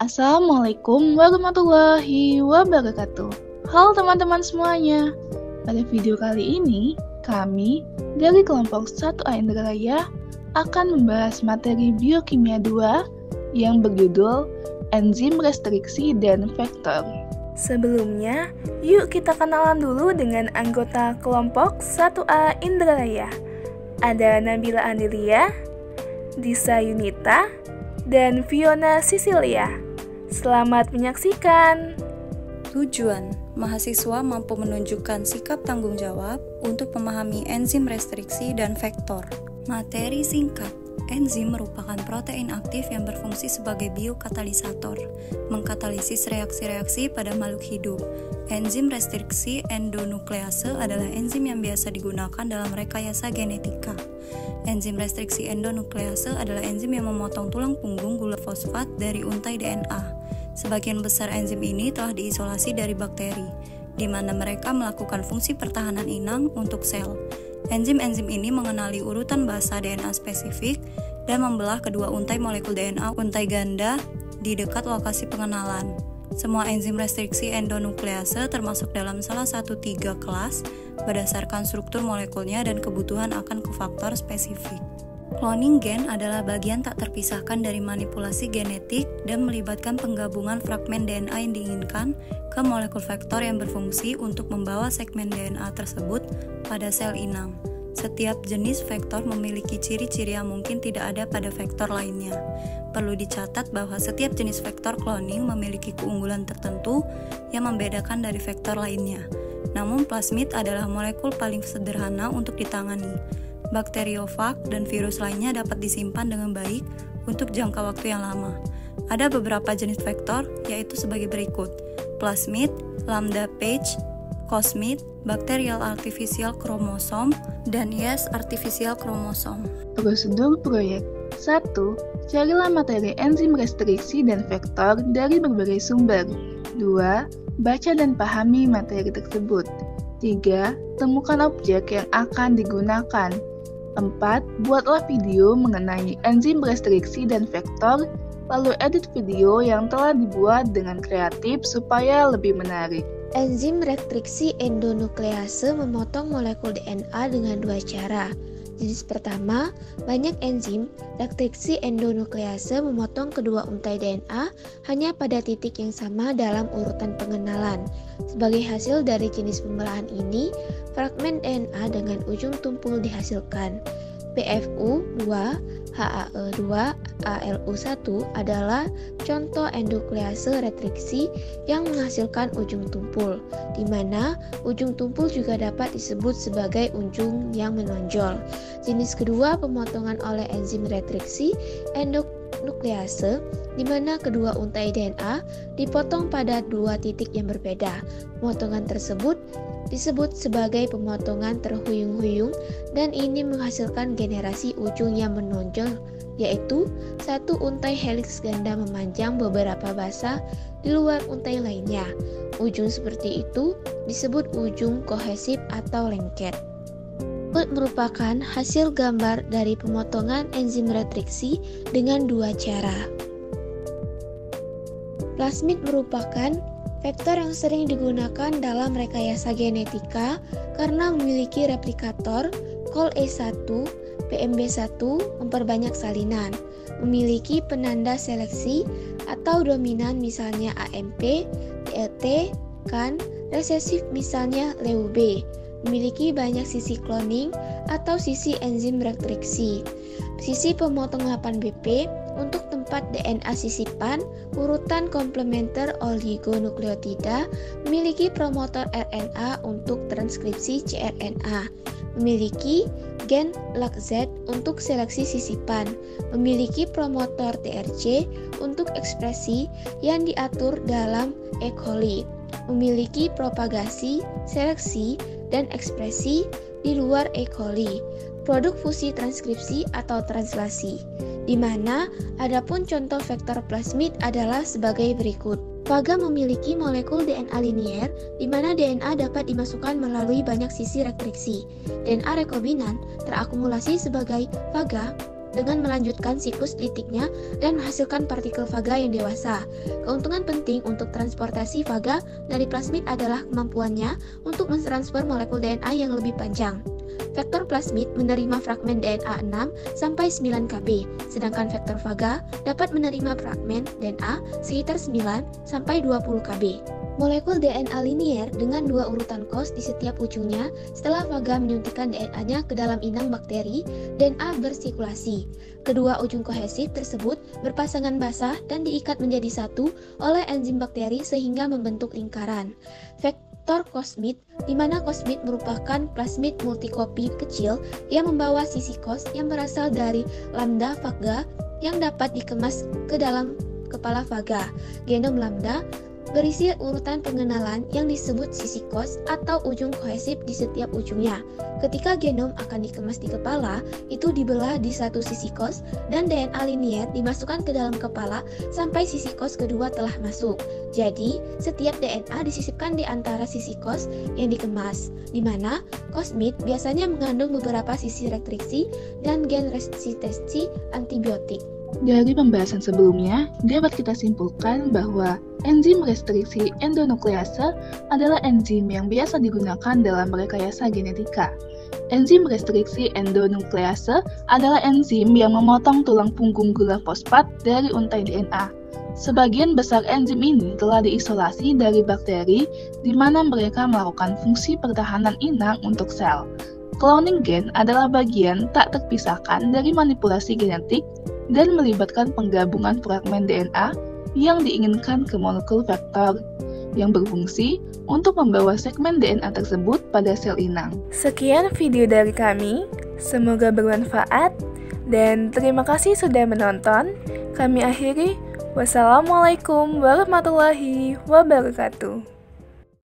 Assalamualaikum warahmatullahi wabarakatuh. Halo teman-teman semuanya. Pada video kali ini, kami dari kelompok 1A Indralaya akan membahas materi biokimia 2 yang berjudul enzim restriksi dan vektor. Sebelumnya, yuk kita kenalan dulu dengan anggota kelompok 1A Indralaya. Ada Nabila Andilia, Disa Yunita, dan Fiona Sisilia. Selamat menyaksikan. Tujuan, mahasiswa mampu menunjukkan sikap tanggung jawab untuk memahami enzim restriksi dan vektor. Materi singkat. Enzim merupakan protein aktif yang berfungsi sebagai biokatalisator, mengkatalisis reaksi-reaksi pada makhluk hidup. Enzim restriksi endonuklease adalah enzim yang biasa digunakan dalam rekayasa genetika. Enzim restriksi endonuklease adalah enzim yang memotong tulang punggung gula fosfat dari untai DNA. Sebagian besar enzim ini telah diisolasi dari bakteri, di mana mereka melakukan fungsi pertahanan inang untuk sel. Enzim-enzim ini mengenali urutan basa DNA spesifik dan membelah kedua untai molekul DNA untai ganda di dekat lokasi pengenalan. Semua enzim restriksi endonuklease termasuk dalam salah satu 3 kelas berdasarkan struktur molekulnya dan kebutuhan akan kofaktor spesifik. Cloning gen adalah bagian tak terpisahkan dari manipulasi genetik dan melibatkan penggabungan fragmen DNA yang diinginkan ke molekul vektor yang berfungsi untuk membawa segmen DNA tersebut pada sel inang. Setiap jenis vektor memiliki ciri-ciri yang mungkin tidak ada pada vektor lainnya. Perlu dicatat bahwa setiap jenis vektor cloning memiliki keunggulan tertentu yang membedakan dari vektor lainnya. Namun plasmid adalah molekul paling sederhana untuk ditangani. Bakteriofag dan virus lainnya dapat disimpan dengan baik untuk jangka waktu yang lama. Ada beberapa jenis vektor, yaitu sebagai berikut: plasmid, lambda phage, cosmid, bakterial artificial chromosome, dan Yes artificial chromosome. Prosedur proyek 1. Carilah materi enzim restriksi dan vektor dari berbagai sumber. 2. Baca dan pahami materi tersebut. 3. Temukan objek yang akan digunakan. 4. Buatlah video mengenai enzim restriksi dan vektor, lalu edit video yang telah dibuat dengan kreatif supaya lebih menarik. Enzim restriksi endonuklease memotong molekul DNA dengan 2 cara. Jenis pertama, banyak enzim restriksi endonuklease memotong kedua untai DNA hanya pada titik yang sama dalam urutan pengenalan. Sebagai hasil dari jenis pembelahan ini, fragmen DNA dengan ujung tumpul dihasilkan. PFU2, HAE2, ALU1 adalah contoh endoklease restriksi yang menghasilkan ujung tumpul, di mana ujung tumpul juga dapat disebut sebagai ujung yang menonjol. Jenis kedua pemotongan oleh enzim restriksi endonuklease, di mana kedua untai DNA dipotong pada 2 titik yang berbeda. Pemotongan tersebut disebut sebagai pemotongan terhuyung-huyung dan ini menghasilkan generasi ujung yang menonjol, yaitu satu untai heliks ganda memanjang beberapa basa di luar untai lainnya. Ujung seperti itu disebut ujung kohesif atau lengket. Merupakan hasil gambar dari pemotongan enzim restriksi dengan 2 cara. Plasmid merupakan vektor yang sering digunakan dalam rekayasa genetika karena memiliki replikator COL-E1, PMB1 memperbanyak salinan, memiliki penanda seleksi atau dominan misalnya AMP, TLT, CAN, resesif misalnya LeuB, memiliki banyak sisi cloning atau sisi enzim restriksi. Sisi pemotong 8BP untuk tempat DNA sisipan, urutan komplementer oligonukleotida, memiliki promotor RNA untuk transkripsi cRNA, memiliki gen LAC-Z untuk seleksi sisipan, memiliki promotor TRC untuk ekspresi yang diatur dalam E. coli, memiliki propagasi, seleksi, dan ekspresi di luar E. coli, produk fusi transkripsi atau translasi, di mana adapun contoh vektor plasmid adalah sebagai berikut. Faga memiliki molekul DNA linier, di mana DNA dapat dimasukkan melalui banyak sisi restriksi. DNA rekombinan terakumulasi sebagai faga dengan melanjutkan siklus litiknya dan menghasilkan partikel faga yang dewasa. Keuntungan penting untuk transportasi faga dari plasmid adalah kemampuannya untuk mentransfer molekul DNA yang lebih panjang. Vektor plasmid menerima fragmen DNA 6 sampai 9 kb, sedangkan vektor faga dapat menerima fragmen DNA sekitar 9 sampai 20 kb. Molekul DNA linier dengan dua urutan kos di setiap ujungnya setelah faga menyuntikkan DNA-nya ke dalam inang bakteri, DNA bersirkulasi. Kedua ujung kohesif tersebut berpasangan basah dan diikat menjadi satu oleh enzim bakteri sehingga membentuk lingkaran. Vektor kosmid, di mana kosmid merupakan plasmid multikopi kecil yang membawa sisi kos yang berasal dari lambda faga yang dapat dikemas ke dalam kepala faga. Genom lambda berisi urutan pengenalan yang disebut sisi kos atau ujung kohesif di setiap ujungnya. Ketika genom akan dikemas di kepala, itu dibelah di satu sisi kos dan DNA linier dimasukkan ke dalam kepala sampai sisi kos kedua telah masuk. Jadi, setiap DNA disisipkan di antara sisi kos yang dikemas, di mana kosmid biasanya mengandung beberapa sisi restriksi dan gen resistensi antibiotik. Dari pembahasan sebelumnya, dapat kita simpulkan bahwa enzim restriksi endonuklease adalah enzim yang biasa digunakan dalam rekayasa genetika. Enzim restriksi endonuklease adalah enzim yang memotong tulang punggung gula fosfat dari untai DNA. Sebagian besar enzim ini telah diisolasi dari bakteri, di mana mereka melakukan fungsi pertahanan inang untuk sel. Cloning gen adalah bagian tak terpisahkan dari manipulasi genetik dan melibatkan penggabungan fragmen DNA yang diinginkan ke molekul vektor yang berfungsi untuk membawa segmen DNA tersebut pada sel inang. Sekian video dari kami, semoga bermanfaat dan terima kasih sudah menonton. Kami akhiri, wassalamualaikum warahmatullahi wabarakatuh.